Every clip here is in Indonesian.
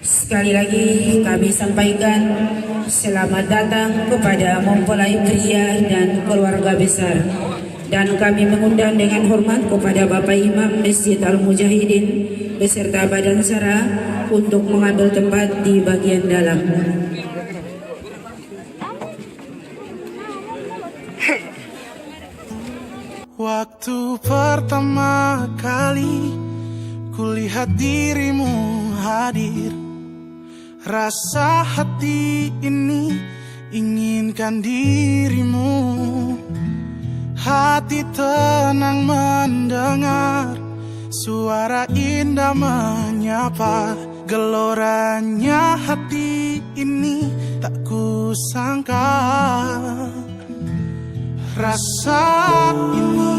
Sekali lagi kami sampaikan selamat datang kepada mempelai pria dan keluarga besar, dan kami mengundang dengan hormat kepada Bapak Imam Masjid Al-Mujahidin beserta Badan Syara untuk mengambil tempat di bagian dalam. Waktu pertama kali kulihat dirimu hadir, rasa hati ini inginkan dirimu. Hati tenang mendengar suara indah menyapa. Geloranya hati ini tak kusangka. Rasa ini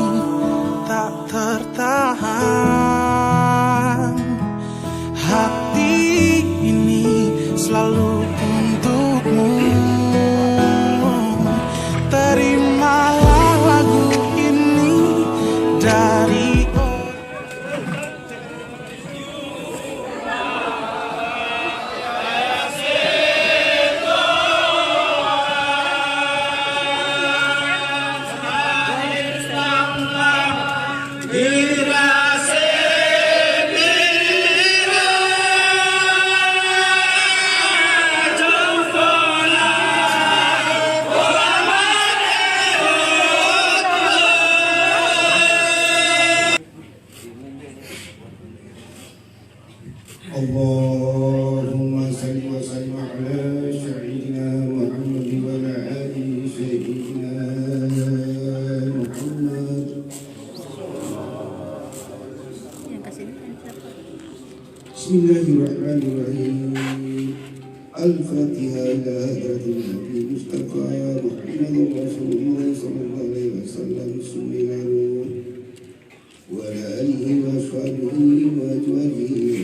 tak tertahan. Hati ini selalu untukmu. Terimalah lagu ini dari Allahumma salli wa sallim ala sayyidina Muhammad wa ala ali sayyidina Muhammad. Bismillahirrahmanirrahim. Al-Fatiha ila hadratin Nabi Mustafa Muhammadin Rasulullah sallallahu alaihi wasallam sunnah wa ala alihi wa sahbihi wa ajwajihi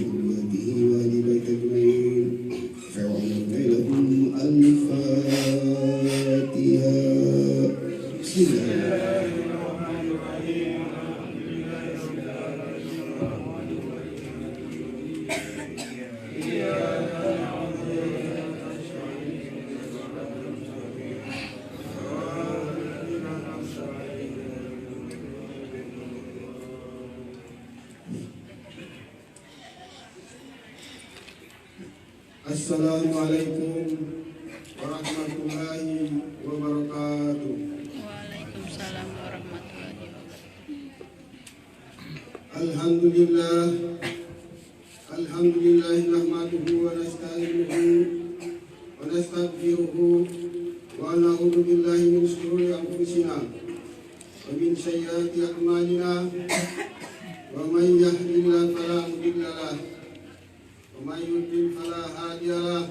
Assalamualaikum warahmatullahi wabarakatuh. Waalaikumsalam warahmatullahi wabarakatuh. Alhamdulillah, alhamdulillah nahmaduhu wa nasta'inuhu wa nastaghfiruhu wa na'udzu billahi min shururi anfusina wa min sayyiati a'malina. Wa man yahdihillahu fala mudilla lahu ومن يضلل فلا هادي له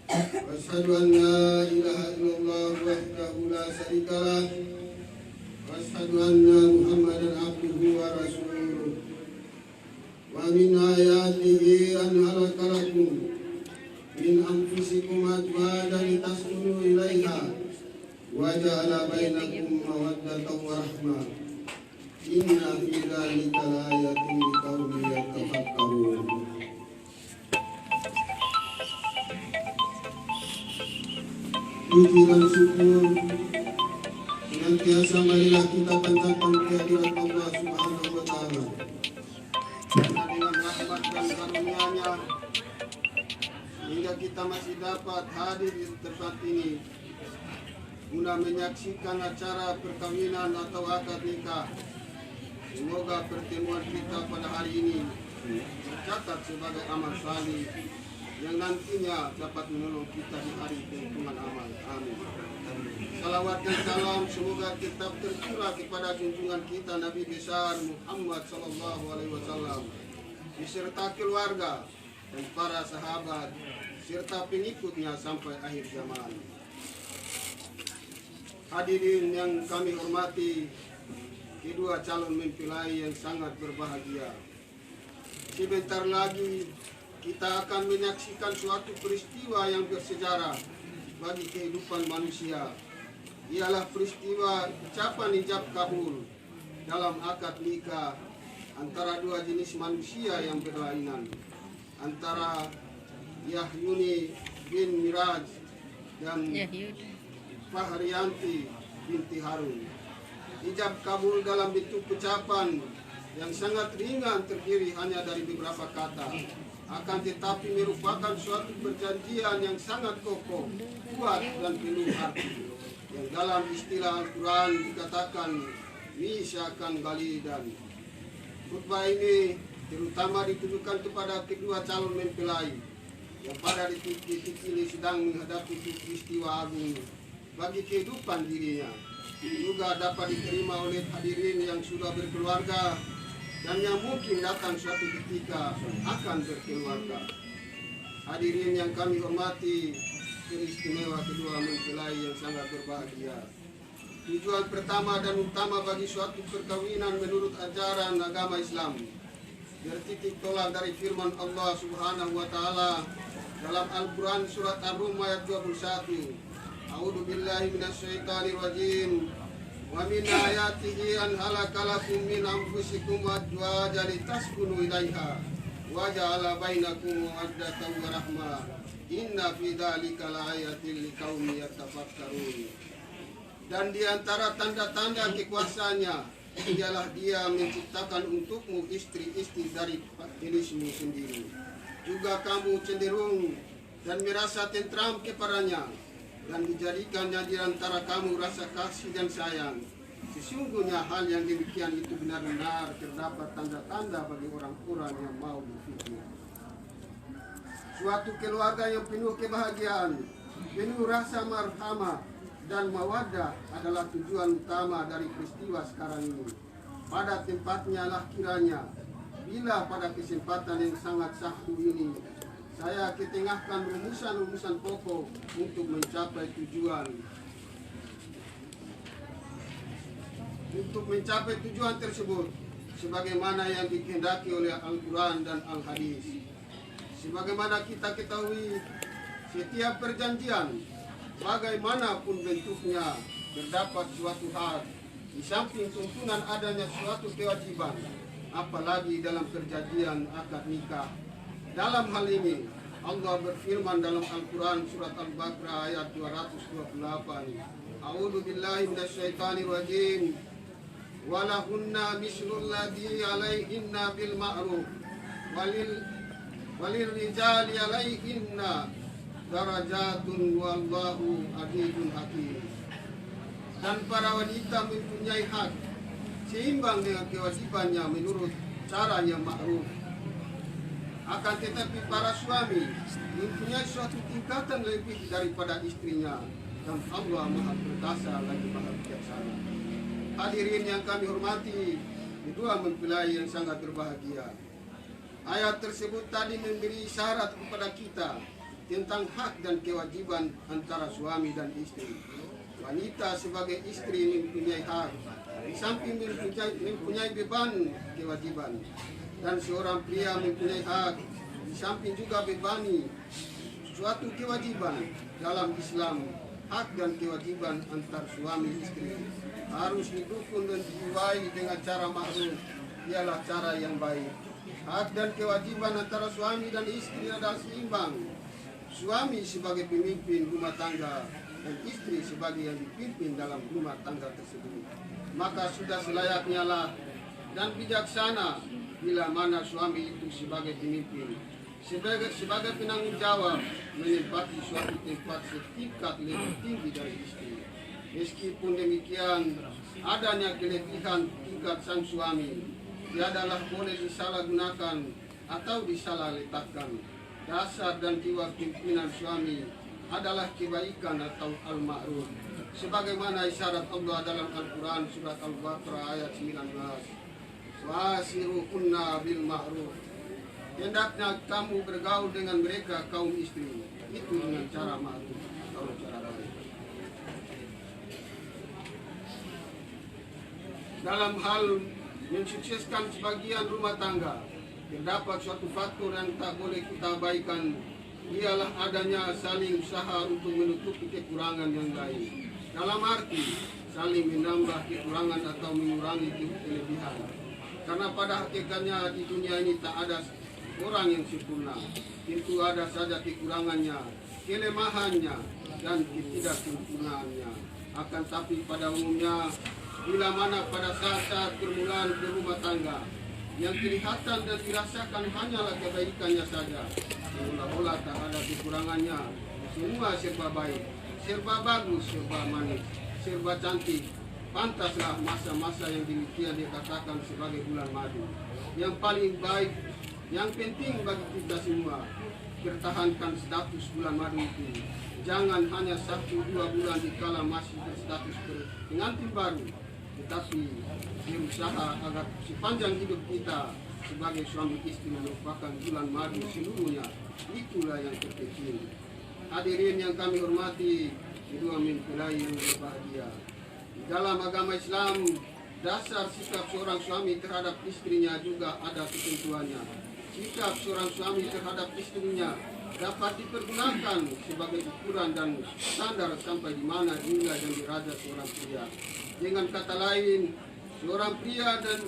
واشهد ان لا اله الا الله وحده لا شريك له واشهد ان محمدا عبده ورسوله ومن اياته ان خلق لكم من انفسكم ازواجا لتسكنوا اليها وجعل بينكم موده ورحمه ان في ذلك لآية لقوم يتفكرون. Puji dan syukur senantiasa marilah kita panjatkan kehadirat Allah Subhanahu wa Ta'ala, karena dengan rahmat dan karunia-Nya hingga kita masih dapat hadir di tempat ini guna menyaksikan acara perkawinan atau akad nikah. Semoga pertemuan kita pada hari ini tercatat sebagai amal salih yang nantinya dapat menolong kita di hari perhitungan amal. Amin. Salawat dan salam semoga tetap tercurah kepada junjungan kita Nabi besar Muhammad sallallahu alaihi wasallam beserta keluarga dan para sahabat serta pengikutnya sampai akhir zaman. Hadirin yang kami hormati, kedua calon mempelai yang sangat berbahagia. Sebentar lagi kita akan menyaksikan suatu peristiwa yang bersejarah bagi kehidupan manusia. Ialah peristiwa ucapan ijab kabul dalam akad nikah antara dua jenis manusia yang berlainan, antara Yahyuni bin Miraj dan Fahriyanti binti Harun. Ijab kabul dalam bentuk ucapan yang sangat ringan terdiri hanya dari beberapa kata, akan tetapi merupakan suatu perjanjian yang sangat kokoh, kuat dan penuh arti, yang dalam istilah Al-Quran dikatakan misakan balidan. Khutbah ini terutama ditujukan kepada kedua calon mempelai yang pada detik-detik ini sedang menghadapi peristiwa agung bagi kehidupan dirinya. Juga dapat diterima oleh hadirin yang sudah berkeluarga dan yang mungkin datang suatu ketika akan berkeluarga. Hadirin yang kami hormati, peristiwa kedua mempelai yang sangat berbahagia. Tujuan pertama dan utama bagi suatu perkawinan menurut ajaran agama Islam bertitik tolak dari firman Allah Subhanahu wa taala dalam Al-Qur'an surat Ar-Rum ayat 21. A'udzu billahi minasyaitonir rajim. Wa min ayatihi an halakalakum min anfusikum azwajan litaskunu ilaiha wa ja'ala bainakum mawaddatan wa rahmah. Inna fi dzalika laayatil liqaumin yatafakkarun. Dan di antara tanda-tanda kekuasaannya ialah Dia menciptakan untukmu istri-istri dari jenismu sendiri. Juga kamu cenderung dan merasa tentram kepadanya, dan dijadikannya di antara kamu rasa kasih dan sayang. Sesungguhnya hal yang demikian itu benar-benar terdapat tanda-tanda bagi orang-orang yang mau berfikir. Suatu keluarga yang penuh kebahagiaan, penuh rasa marhamah dan mawaddah adalah tujuan utama dari peristiwa sekarang ini. Pada tempatnya lah kiranya, bila pada kesempatan yang sangat sahdu ini, saya ketengahkan rumusan-rumusan pokok untuk mencapai tujuan. Untuk mencapai tujuan tersebut, sebagaimana yang dikehendaki oleh Al-Quran dan Al-Hadis. Sebagaimana kita ketahui, setiap perjanjian, bagaimanapun bentuknya, terdapat suatu hak, di samping tuntunan adanya suatu kewajiban, apalagi dalam perjanjian akad nikah. Dalam hal ini, Allah berfirman dalam Al-Quran surat Al-Baqarah ayat 228. A'udzu billahi minasyaitonir rajim. Walahunna mislul ladzi 'alaihinna bil ma'ruf walil rijali 'alaihinna darajatun wallahu azizun hakim. Dan para wanita mempunyai hak seimbang dengan kewajibannya menurut cara yang ma'ruf. Akan tetapi para suami mempunyai suatu tingkatan lebih daripada istrinya, dan Allah Maha Perkasa lagi Maha Bijaksana. Hadirin yang kami hormati, kedua mempelai yang sangat berbahagia. Ayat tersebut tadi memberi isyarat kepada kita tentang hak dan kewajiban antara suami dan istri. Wanita sebagai istri mempunyai hak, di samping mempunyai beban kewajiban. Dan seorang pria mempunyai hak, di samping juga bebani suatu kewajiban. Dalam Islam, hak dan kewajiban antar suami istri harus didukung dan dijiwai dengan cara ma'ruf, ialah cara yang baik. Hak dan kewajiban antara suami dan istri adalah seimbang. Suami sebagai pemimpin rumah tangga dan istri sebagai yang dipimpin dalam rumah tangga tersebut. Maka sudah selayaknya lah dan bijaksana bila mana suami itu sebagai pemimpin, sebagai penanggung jawab, menempati suatu tempat setingkat lebih tinggi dari istri. Meskipun demikian, adanya kelebihan tingkat sang suami tiadalah boleh disalahgunakan atau disalah letakkan. dasar dan jiwa pimpinan suami adalah kebaikan atau al-ma'ruf. Sebagaimana isyarat Allah dalam Al-Quran surat Al-Baqarah ayat 19. Wasiruhunna bil ma'ruf. Hendaknya kamu bergaul dengan mereka kaum istri itu dengan cara ma'ruf atau cara baik. Dalam hal mensukseskan sebagian rumah tangga, terdapat suatu faktor yang tak boleh kita abaikan, ialah adanya saling usaha untuk menutupi kekurangan yang lain. Dalam arti saling menambah kekurangan atau mengurangi kelebihan. Karena pada hakikatnya di dunia ini tak ada orang yang sempurna. Tentu ada saja kekurangannya, kelemahannya, dan ketidaksempurnaannya. Akan tapi pada umumnya, bila mana pada saat-saat permulaan berumah tangga, yang kelihatan dan dirasakan hanyalah kebaikannya saja, seolah-olah tak ada kekurangannya. Semua serba baik, serba bagus, serba manis, serba cantik. Pantaslah masa-masa yang demikian dikatakan sebagai bulan madu. Yang paling baik, yang penting bagi kita semua, pertahankan status bulan madu itu. Jangan hanya 1-2 bulan dikala masih berstatus pengantin baru, tetapi berusaha agar sepanjang hidup kita sebagai suami istri merupakan bulan madu seluruhnya. Itulah yang terpenting. Hadirin yang kami hormati, kedua mempelai yang berbahagia. Di dalam agama Islam, dasar sikap seorang suami terhadap istrinya juga ada ketentuannya. Sikap seorang suami terhadap istrinya dapat dipergunakan sebagai ukuran dan standar sampai di mana hingga dan derajat seorang pria. Dengan kata lain, seorang pria dan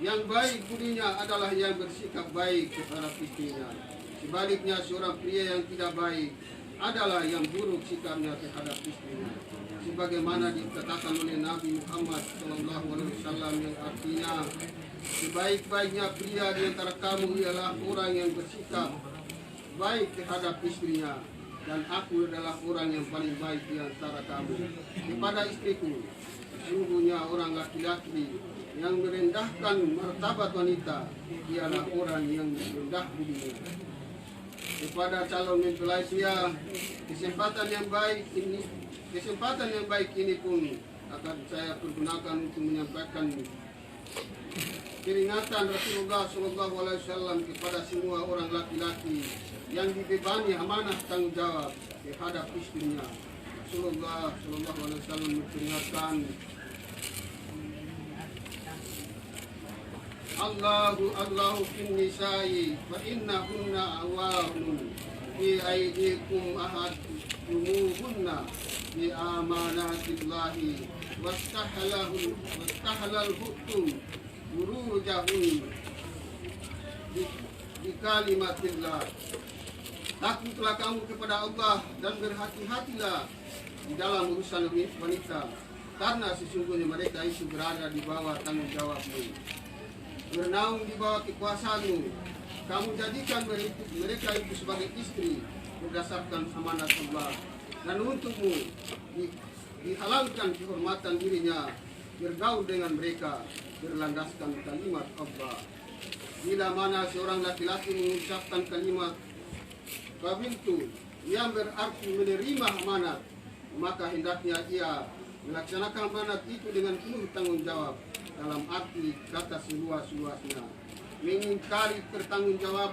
yang baik budinya adalah yang bersikap baik terhadap istrinya. Sebaliknya, seorang pria yang tidak baik adalah yang buruk sikapnya terhadap istrinya. Sebagaimana dikatakan oleh Nabi Muhammad SAW yang artinya, sebaik-baiknya pria di antara kamu ialah orang yang bersikap baik terhadap istrinya, dan aku adalah orang yang paling baik di antara kamu kepada istriku. Sesungguhnya orang laki-laki yang merendahkan martabat wanita ialah orang yang rendah budinya. Kepada calon mempelai pria, kesempatan yang baik ini pun akan saya pergunakan untuk menyampaikan peringatan Rasulullah SAW kepada semua orang laki-laki yang dibebani amanah tanggung jawab terhadap istrinya. Rasulullah SAW memperingatkan, Allahu fin nisa'i fa innahunna awahun fi aydikum ahadumuhunna bi amanatillahi wastahlal hukum burujahun di kalimatillah. Takutlah kamu kepada Allah dan berhati-hatilah di dalam urusan wanita, karena sesungguhnya mereka itu berada di bawah tanggung jawabmu, bernaung di bawah kekuasaanmu. Kamu jadikan mereka itu sebagai istri berdasarkan amanat Allah, dan untukmu dihalalkan kehormatan dirinya bergaul dengan mereka berlandaskan kalimat Allah. Bila mana seorang laki-laki mengucapkan kalimat qabiltu yang berarti menerima amanat, maka hendaknya ia melaksanakan amanat itu dengan penuh tanggung jawab, dalam arti kata seluas-luasnya. Mengingkari bertanggung jawab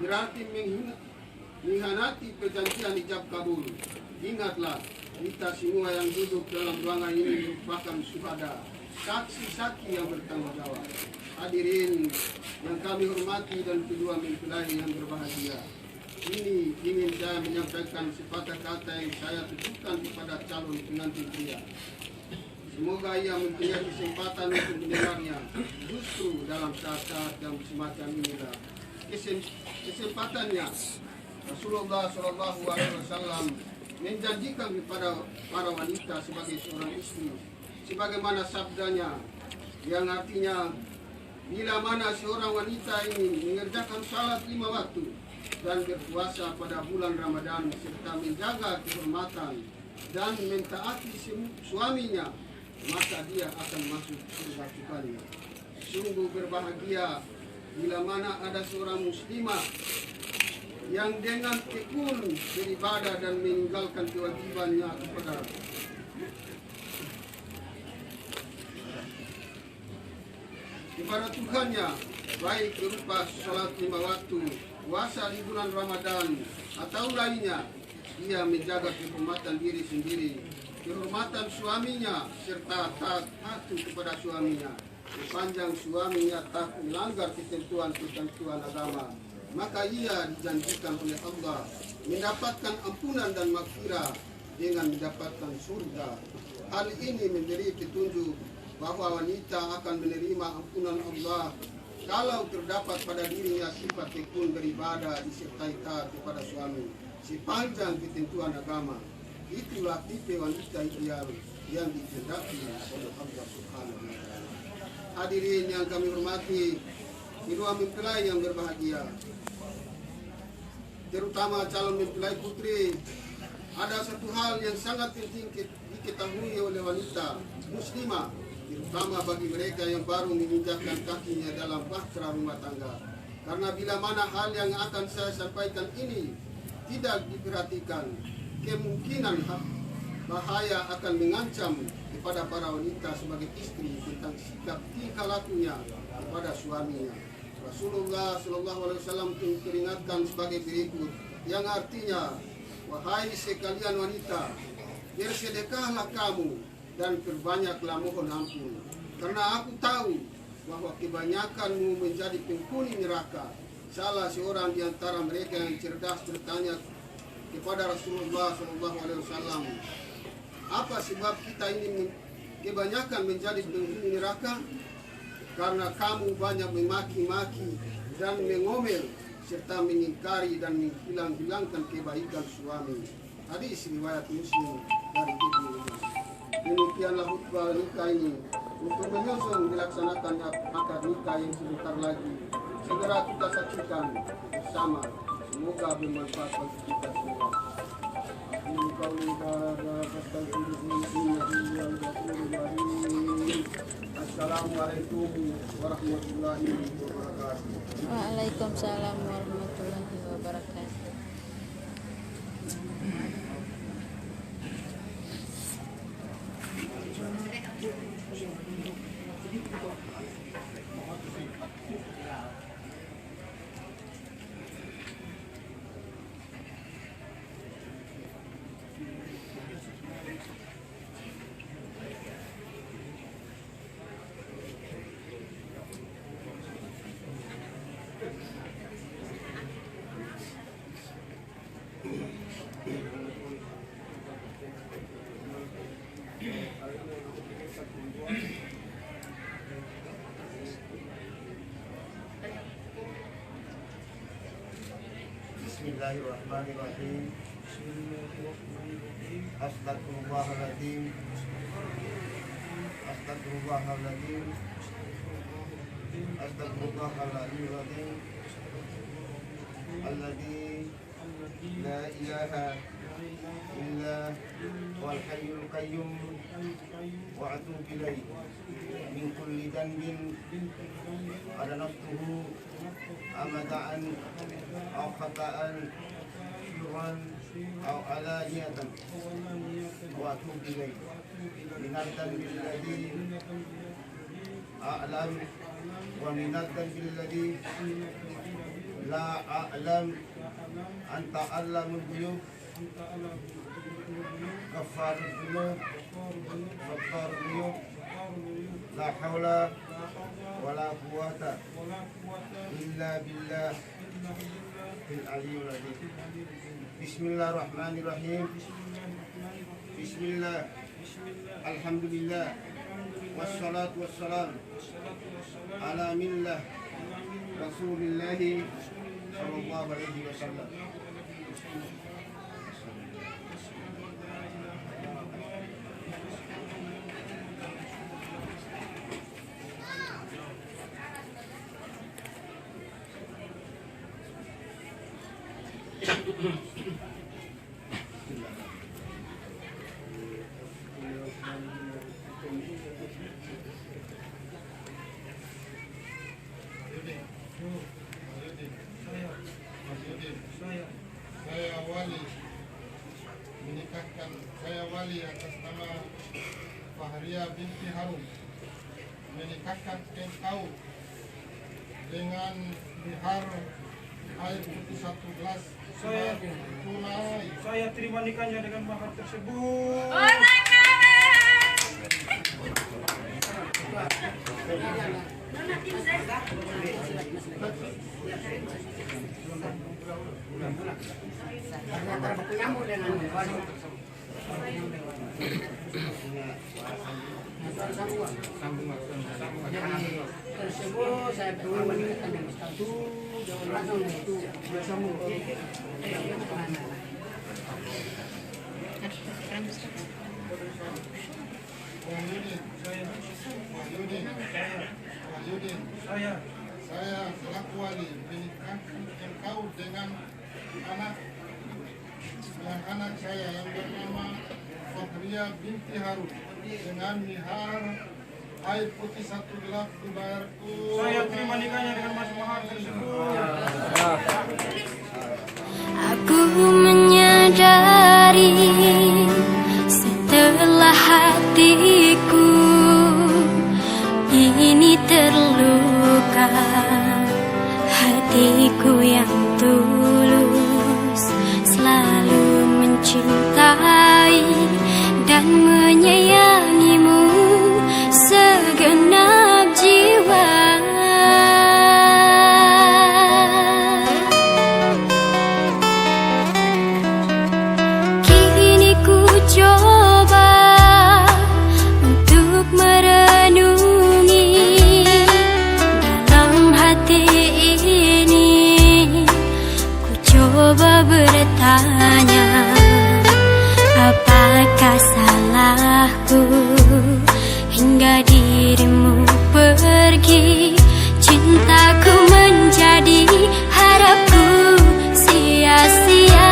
berarti mengkhianati perjanjian ijab kabul. Ingatlah, kita semua yang duduk dalam ruangan ini merupakan syuhada, saksi-saksi yang bertanggung jawab. Hadirin yang kami hormati dan kedua mempelai yang berbahagia, ini ingin saya menyampaikan sepatah kata yang saya tujukan kepada calon pengantin pria. Semoga ia mempunyai kesempatan untuk mendengarnya justru dalam saat-saat yang semacam inilah. Kesempatannya Rasulullah SAW menjanjikan kepada para wanita sebagai seorang istri, sebagaimana sabdanya yang artinya, bila mana seorang wanita ini mengerjakan salat 5 waktu dan berpuasa pada bulan Ramadan serta menjaga kehormatan dan mentaati suaminya, maka dia akan masuk surga sekali. Sungguh berbahagia bila mana ada seorang muslimah yang dengan tekun beribadah dan meninggalkan kewajibannya kepada Tuhannya, baik berupa sholat 5 waktu, puasa di bulan Ramadan, atau lainnya. Dia menjaga kehormatan diri sendiri, kehormatan suaminya, serta taat patuh kepada suaminya. Sepanjang suaminya tak melanggar ketentuan agama, maka ia dijanjikan oleh Allah mendapatkan ampunan dan maghfirah dengan mendapatkan surga. Hal ini memberi petunjuk bahwa wanita akan menerima ampunan Allah kalau terdapat pada dirinya sifat tekun beribadah disertai taat kepada suami sepanjang ketentuan agama. Itulah tipe wanita ideal yang dikehendaki oleh Allah Subhanahu wa Ta'ala. Hadirin yang kami hormati, kedua mempelai yang berbahagia, terutama calon mempelai putri, ada satu hal yang sangat penting diketahui oleh wanita muslimah, terutama bagi mereka yang baru menginjakkan kakinya dalam bahtera rumah tangga. Karena bila mana hal yang akan saya sampaikan ini tidak diperhatikan, kemungkinan bahaya akan mengancam kepada para wanita sebagai istri tentang sikap tingkah lakunya kepada suaminya. Rasulullah SAW peringatkan sebagai berikut, yang artinya, wahai sekalian wanita, bersedekahlah kamu dan perbanyaklah mohon ampun, karena aku tahu bahwa kebanyakanmu menjadi penghuni neraka. Salah seorang di antara mereka yang cerdas bertanya kepada Rasulullah SAW, apa sebab kita ini kebanyakan menjadi penghuni neraka? Karena kamu banyak memaki-maki dan mengomel serta mengingkari dan menghilang-hilangkan kebaikan suami. Hadis riwayat Muslim dari Ibnu Umar. Demikianlah khutbah nikah ini untuk menyusun dilaksanakannya akad nikah yang sebentar lagi. Segera kita saksikan bersama. Semoga bermanfaat bagi kita semua. Assalamualaikum warahmatullahi wabarakatuh. Waalaikumsalam warahmatullahi wabarakatuh. Bismillahirrahmanirrahim. Astagfirullahaladzim. Astagfirullahaladzim. Astagfirullahaladzim. Alladzi la ilaha illa wal hayyul qayyum wa atubu ilaih min kulli dhanbin adanaftuhu amada'an aw khata'an sirran aw alaniyatan wa atubu ilaih minad dhanbil ladzi a'lam wa minad dhanbil ladzi la a'lam anta a'lamul ghuyub ghafarul dhunub ghafarul dhunub la hawla wala quwwata illa billah fil aliyyil azim. Bismillahirrahmanirrahim. Bismillah, alhamdulillah, wassalatu wassalam ala millah Rasulillahi sallallahu alaihi wasallam. Saya menjadikan saya wali atas nama Fahria binti Harun menikahkan engkau dengan mihar air putih 1 gelas tunai. Saya terima nikahnya dengan mahar tersebut. Tersebut saya perlu menikahkan dengan satu langsung itu bersama. Saya selaku wali menikahkan engkau dengan anak saya yang bernama Fahria binti Harun dengan mihar air putih 1 gelas dibayarku. Saya terima nikahnya dengan mas mahar tersebut. Aku menyadari setelah hatiku ini terluka, hatiku yang tulus selalu mencintai dan menyayangimu segenap jiwa. Kini ku coba untuk merenungi dalam hati ini. Ku coba bertanya, apakah salahku hingga dirimu pergi? Cintaku menjadi harapku sia-sia.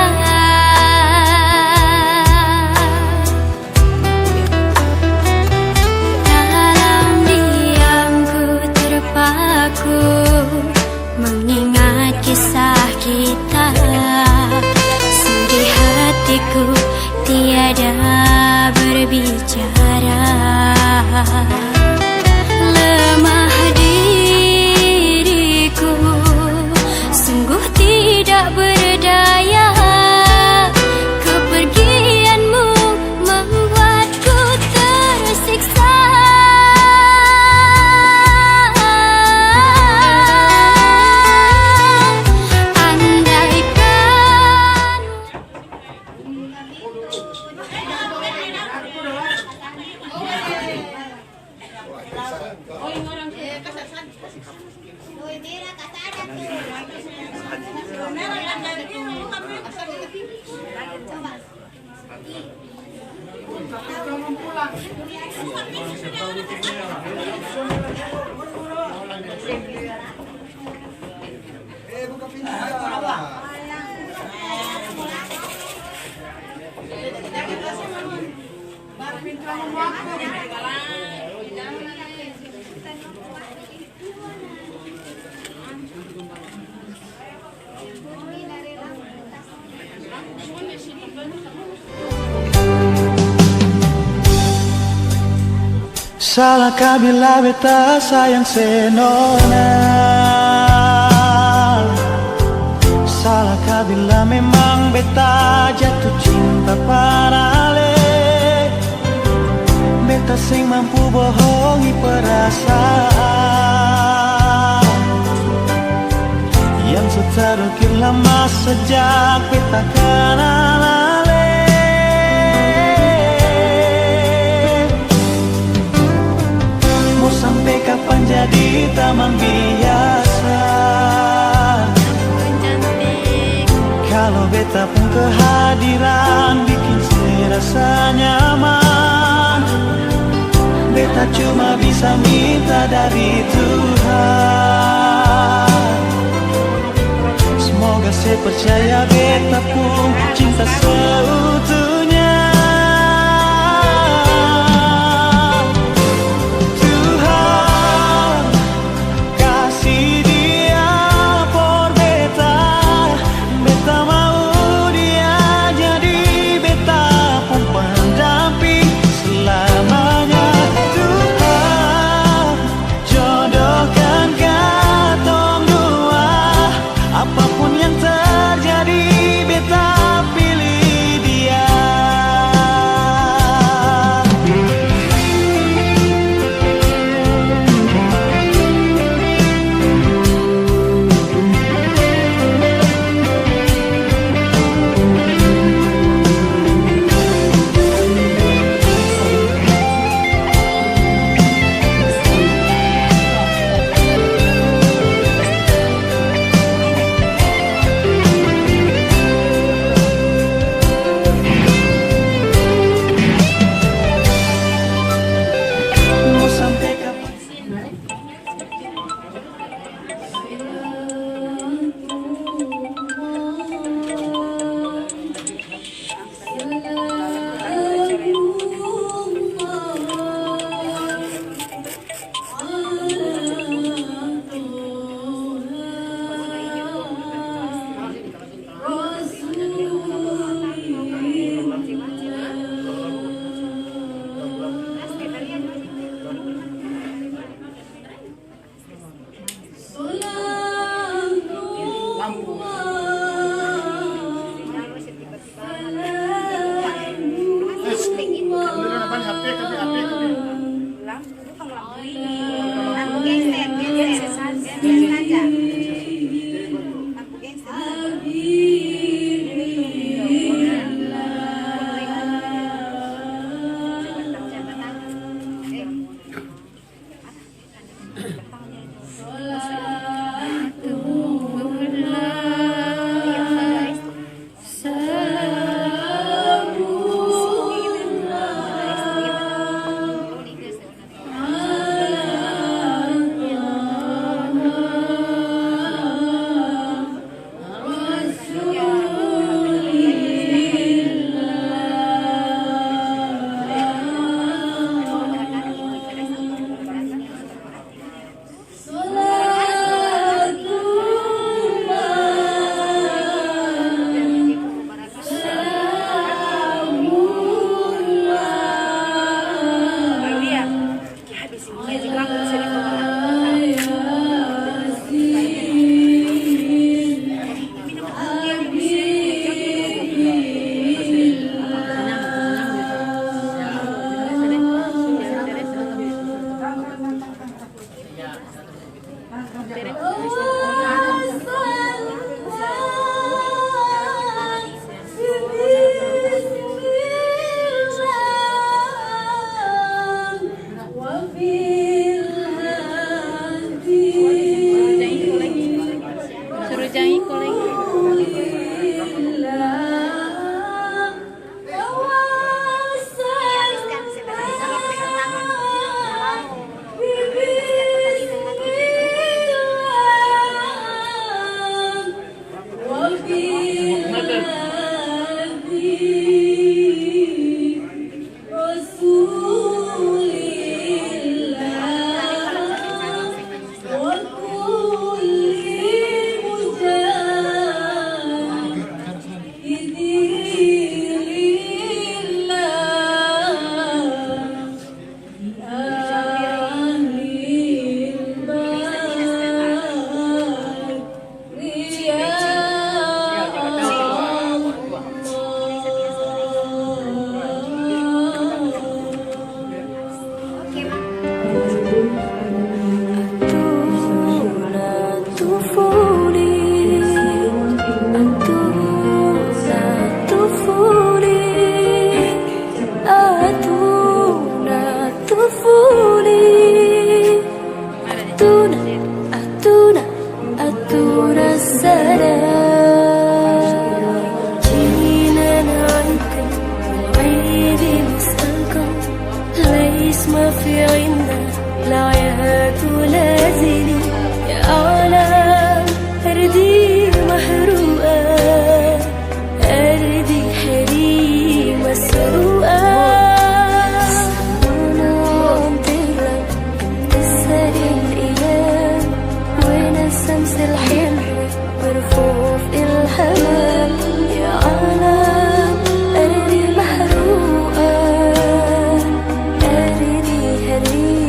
Dalam diamku terpaku mengingat kisah kita. Sedih hatiku tiada berbicara. Lemah diriku, sungguh tidak berdaya. Kepergianmu membuatku tersiksa. Andaikan Buka pintu. Salahkah bila beta sayang senona? Salahkah bila memang beta jatuh cinta parale? Beta sing mampu bohongi perasaan yang seterukir lama sejak beta kenal ale. Mau sampai kapan jadi teman biasa? Kalau beta pun kehadiran bikin serasa nyaman. Beta cuma bisa minta dari Tuhan. Semoga saya percaya beta pun cinta seutuhnya. Tuhan kasih dia por beta. Beta mau dia jadi beta pun ما في عنا العيات ولازلي يا عالم أرضي محروقة أرضي حري مسروقة أنا عمطرة تسهر الأيام وأنا الشمس الحلوة برفوف الهوام يا عالم أرضي محروقة أرضي حري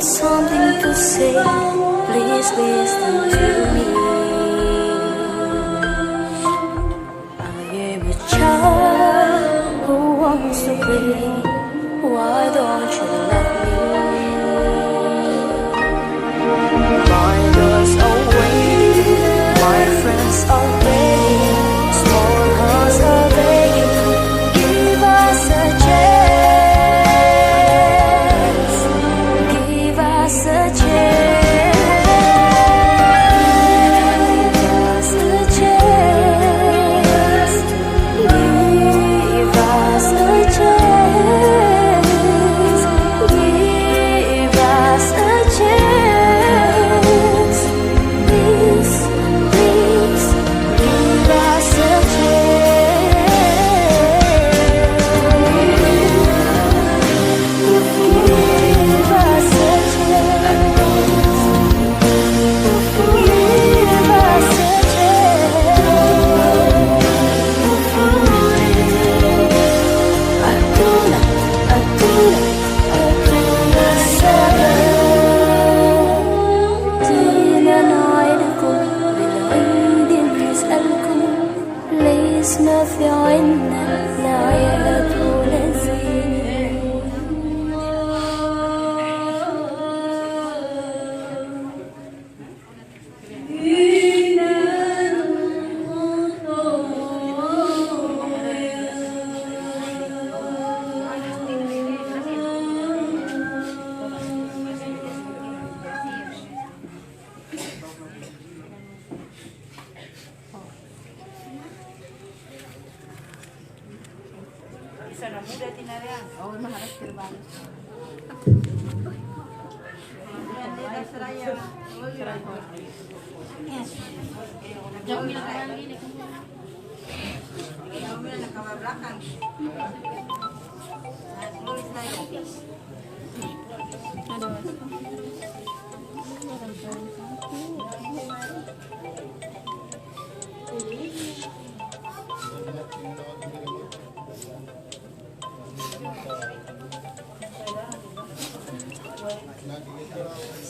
something to say, please listen to me. I am a child who wants to play. Why don't you let me? My doors are waiting, my friends are begging, small hearts are begging, give us a chance, give us a chance, give us a chance, give us a chance, give us a chance, please, please, give us a ليسنا في عنا العياد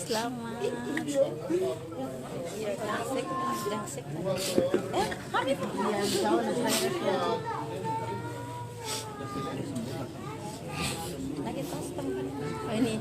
Selamat. Lagi tos oh ini.